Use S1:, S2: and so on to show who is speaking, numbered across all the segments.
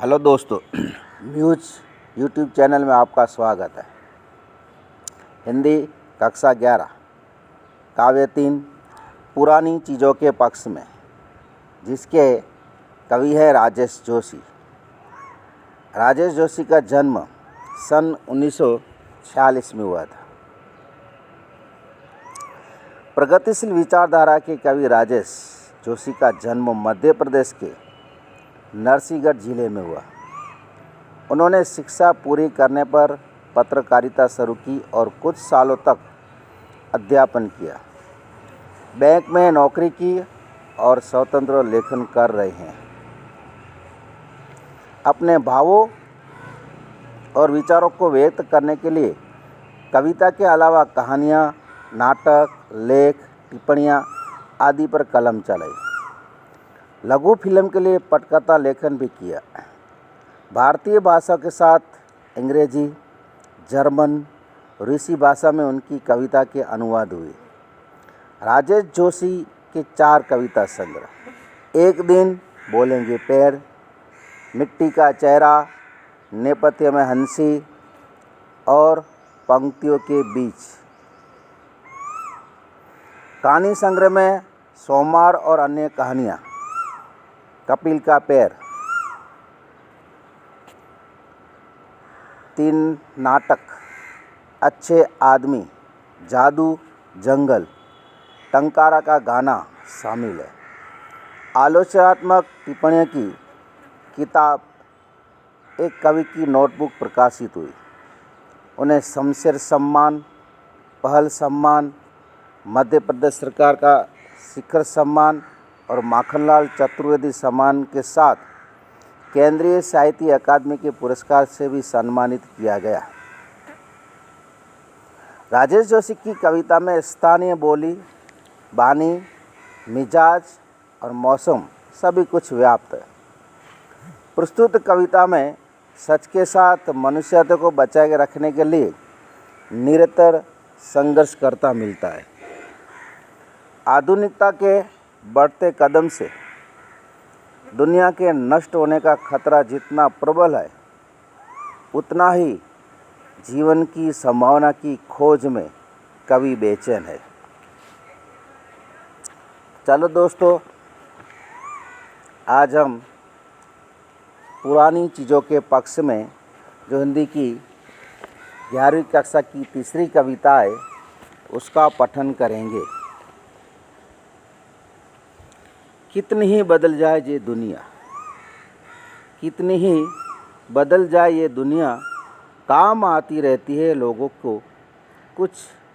S1: Hello दोस्तों, muse YouTube channel में आपका स्वागत है। हिंदी कक्षा 11 काव्य 3 पुरानी चीज़ों के पक्ष में, जिसके कवि है राजेश जोशी। राजेश जोशी का जन्म सन 1946 में हुआ था। प्रगतिशील विचारधारा के कवि राजेश जोशी का जन्म मध्य प्रदेश के नरसिंहगढ़ जिले में हुआ। उन्होंने शिक्षा पूरी करने पर पत्रकारिता शुरू की और कुछ सालों तक अध्यापन किया। बैंक में नौकरी की और स्वतंत्र लेखन कर रहे हैं। अपने भावों और विचारों को व्यक्त करने के लिए कविता के अलावा कहानियाँ, नाटक, लेख, टिप्पणियाँ आदि पर कलम चलाई। लघु फिल्म के लिए पटकथा लेखन भी किया। भारतीय भाषा के साथ अंग्रेजी, जर्मन, रूसी भाषा में उनकी कविता के अनुवाद हुए। राजेश जोशी के 4 कविता संग्रह एक दिन बोलेंगे पैर, मिट्टी का चेहरा, नेपथ्य में हंसी और पंक्तियों के बीच। कहानी संग्रह में सोमवार और अन्य कहानियाँ, कपिल का पैर, 3 नाटक, अच्छे आदमी, जादू, जंगल, टंकारा का गाना शामिल है। आलोचनात्मक टिप्पणियों की किताब एक कवि की नोटबुक प्रकाशित हुई। उन्हें शमशेर सम्मान, पहल सम्मान, मध्य प्रदेश सरकार का शिखर सम्मान और माखनलाल चतुर्वेदी सम्मान के साथ केंद्रीय साहित्य अकादमी के पुरस्कार से भी सम्मानित किया गया। राजेश जोशी की कविता में स्थानीय बोली, वाणी, मिजाज और मौसम सभी कुछ व्याप्त है। प्रस्तुत कविता में सच के साथ मनुष्यत्व को बचाए रखने के लिए निरंतर संघर्ष करता मिलता है। आधुनिकता के बढ़ते कदम से दुनिया के नष्ट होने का खतरा जितना प्रबल है, उतना ही जीवन की संभावना की खोज में कवि बेचैन है। चलो दोस्तों, आज हम पुरानी चीज़ों के पक्ष में जो हिंदी की 11वीं कक्षा की तीसरी कविता है, उसका पठन करेंगे। कितनी ही बदल जाए ये दुनिया, कितनी ही बदल जाए ये दुनिया, काम आती रहती है लोगों को कुछ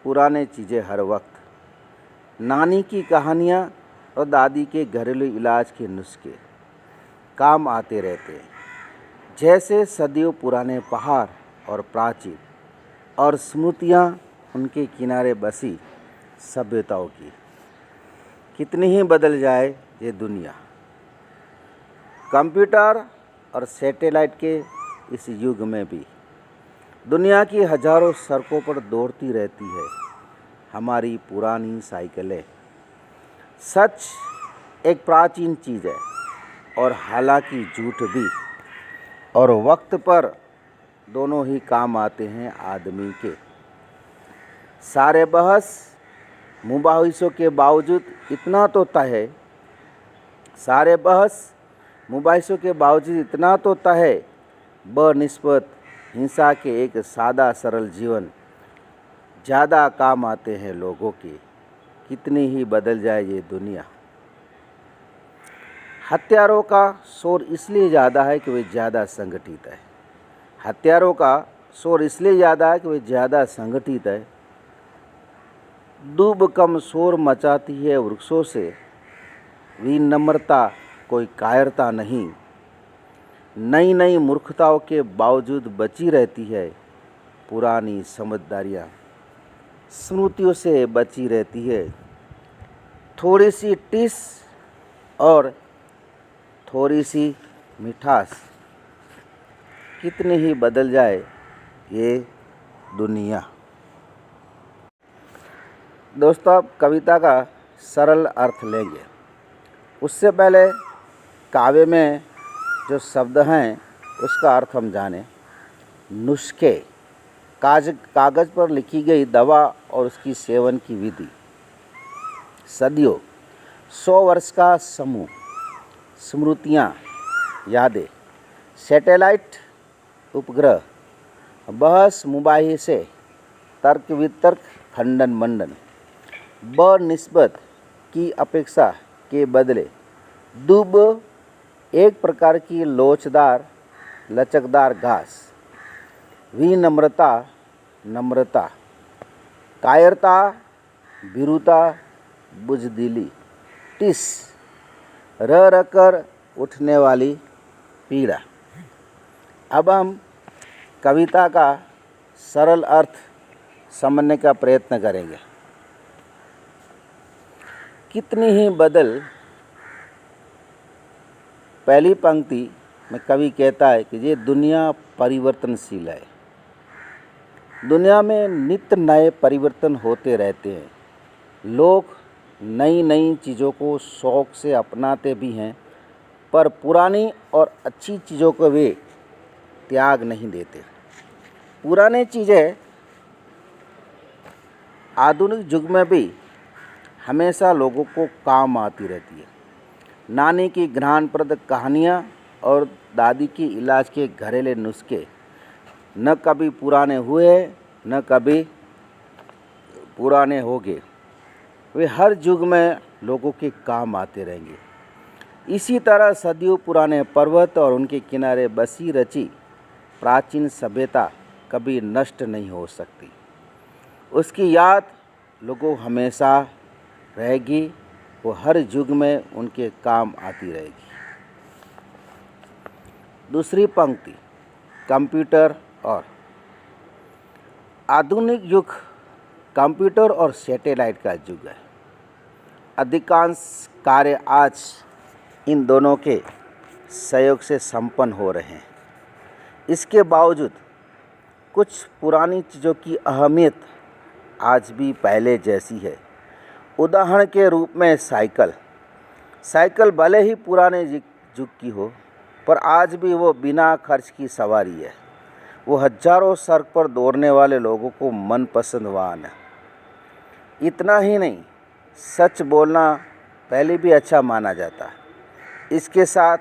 S1: पुराने चीज़ें हर वक्त। नानी की कहानियाँ और दादी के घरेलू इलाज के नुस्खे काम आते रहते हैं, जैसे सदियों पुराने पहाड़ और प्राचीन और स्मृतियाँ उनके किनारे बसी सभ्यताओं की। कितनी ही बदल जाए ये दुनिया। कंप्यूटर और सैटेलाइट के इस युग में भी दुनिया की हजारों सड़कों पर दौड़ती रहती है हमारी पुरानी साइकिलें। सच एक प्राचीन चीज़ है और हालांकि झूठ भी, और वक्त पर दोनों ही काम आते हैं आदमी के। सारे बहस मुबाहिसों के बावजूद इतना तो तय है, सारे बहस मुबाहिसों के बावजूद इतना तो तय है, बनिस्बत हिंसा के एक सादा सरल जीवन ज़्यादा काम आते हैं लोगों के। कितनी ही बदल जाए ये दुनिया। हत्यारों का शोर इसलिए ज़्यादा है कि वे ज़्यादा संगठित है। हत्यारों का शोर इसलिए ज़्यादा है कि वे ज़्यादा संगठित है। दूब कम शोर मचाती है वृक्षों से, विनम्रता कोई कायरता नहीं। नई नई मूर्खताओं के बावजूद बची रहती है पुरानी समझदारियाँ, स्मृतियों से बची रहती है। थोड़ी सी टिस और थोड़ी सी मिठास, कितनी ही बदल जाए ये दुनिया। दोस्तों, अब कविता का सरल अर्थ लेंगे। उससे पहले काव्य में जो शब्द हैं उसका अर्थ हम जानें। नुस्खे, कागज़ पर लिखी गई दवा और उसकी सेवन की विधि। सदियों, 100 वर्ष का समूह, स्मृतियाँ, यादें। सैटेलाइट, उपग्रह, बहस मुबाहिसे, तर्क वितर्क, खंडन मंडन। बनिस्बत की अपेक्षा के बदले। दूब, एक प्रकार की लोचदार लचकदार घास। विनम्रता, नम्रता। कायरता, भीरुता, बुजदिली। टिस, रह रह कर उठने वाली पीड़ा। अब हम कविता का सरल अर्थ समझने का प्रयत्न करेंगे। कितनी ही बदल, पहली पंक्ति में कवि कहता है कि ये दुनिया परिवर्तनशील है। दुनिया में नित्य नए परिवर्तन होते रहते हैं। लोग नई नई चीज़ों को शौक़ से अपनाते भी हैं, पर पुरानी और अच्छी चीज़ों को वे त्याग नहीं देते। पुरानी चीज़ें आधुनिक युग में भी हमेशा लोगों को काम आती रहती है। नानी की ज्ञानप्रद कहानियाँ और दादी की इलाज के घरेलू नुस्खे न कभी पुराने हुए न कभी पुराने होंगे। वे हर युग में लोगों के काम आते रहेंगे। इसी तरह सदियों पुराने पर्वत और उनके किनारे बसी रची प्राचीन सभ्यता कभी नष्ट नहीं हो सकती। उसकी याद लोगों हमेशा रहेगी, वो हर युग में उनके काम आती रहेगी। दूसरी पंक्ति, कंप्यूटर और आधुनिक युग कंप्यूटर और सैटेलाइट का युग है। अधिकांश कार्य आज इन दोनों के सहयोग से संपन्न हो रहे हैं। इसके बावजूद कुछ पुरानी चीज़ों की अहमियत आज भी पहले जैसी है। उदाहरण के रूप में साइकिल भले ही पुराने युग की हो, पर आज भी वो बिना खर्च की सवारी है। वो हजारों सड़क पर दौड़ने वाले लोगों को मनपसंद वाहन है। इतना ही नहीं, सच बोलना पहले भी अच्छा माना जाता है। इसके साथ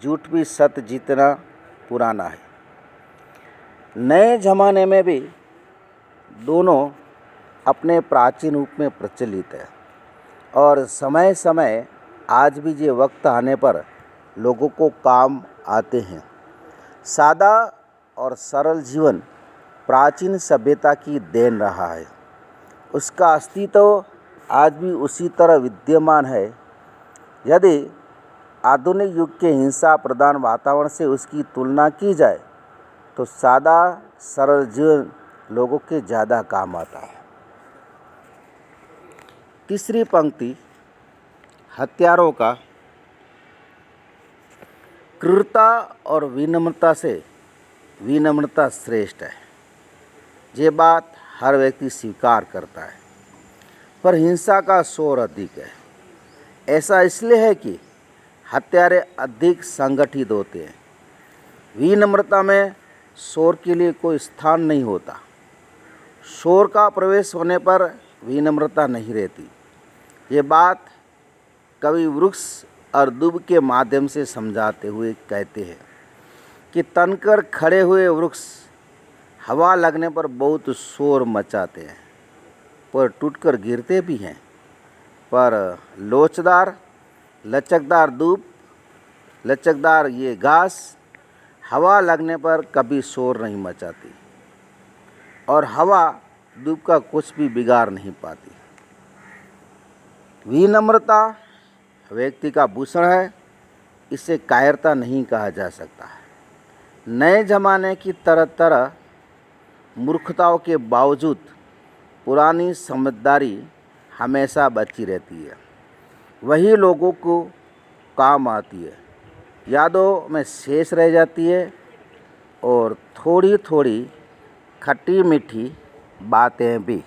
S1: झूठ भी सत्य जितना पुराना है। नए ज़माने में भी दोनों अपने प्राचीन रूप में प्रचलित है और समय समय आज भी ये वक्त आने पर लोगों को काम आते हैं। सादा और सरल जीवन प्राचीन सभ्यता की देन रहा है। उसका अस्तित्व आज भी उसी तरह विद्यमान है। यदि आधुनिक युग के हिंसा प्रधान वातावरण से उसकी तुलना की जाए तो सादा सरल जीवन लोगों के ज़्यादा काम आता है। तीसरी पंक्ति, हत्यारों का क्रूरता और विनम्रता से विनम्रता श्रेष्ठ है। ये बात हर व्यक्ति स्वीकार करता है, पर हिंसा का शोर अधिक है। ऐसा इसलिए है कि हत्यारे अधिक संगठित होते हैं। विनम्रता में शोर के लिए कोई स्थान नहीं होता। शोर का प्रवेश होने पर विनम्रता नहीं रहती। ये बात कवि वृक्ष और दूब के माध्यम से समझाते हुए कहते हैं कि तनकर खड़े हुए वृक्ष हवा लगने पर बहुत शोर मचाते हैं, पर टूटकर गिरते भी हैं। पर लचकदार दूब, लचकदार ये घास हवा लगने पर कभी शोर नहीं मचाती और हवा दूब का कुछ भी बिगाड़ नहीं पाती। विनम्रता व्यक्ति का भूषण है, इसे कायरता नहीं कहा जा सकता है। नए ज़माने की तरह तरह मूर्खताओं के बावजूद पुरानी समझदारी हमेशा बची रहती है। वही लोगों को काम आती है, यादों में शेष रह जाती है और थोड़ी थोड़ी खट्टी मीठी बातें भी।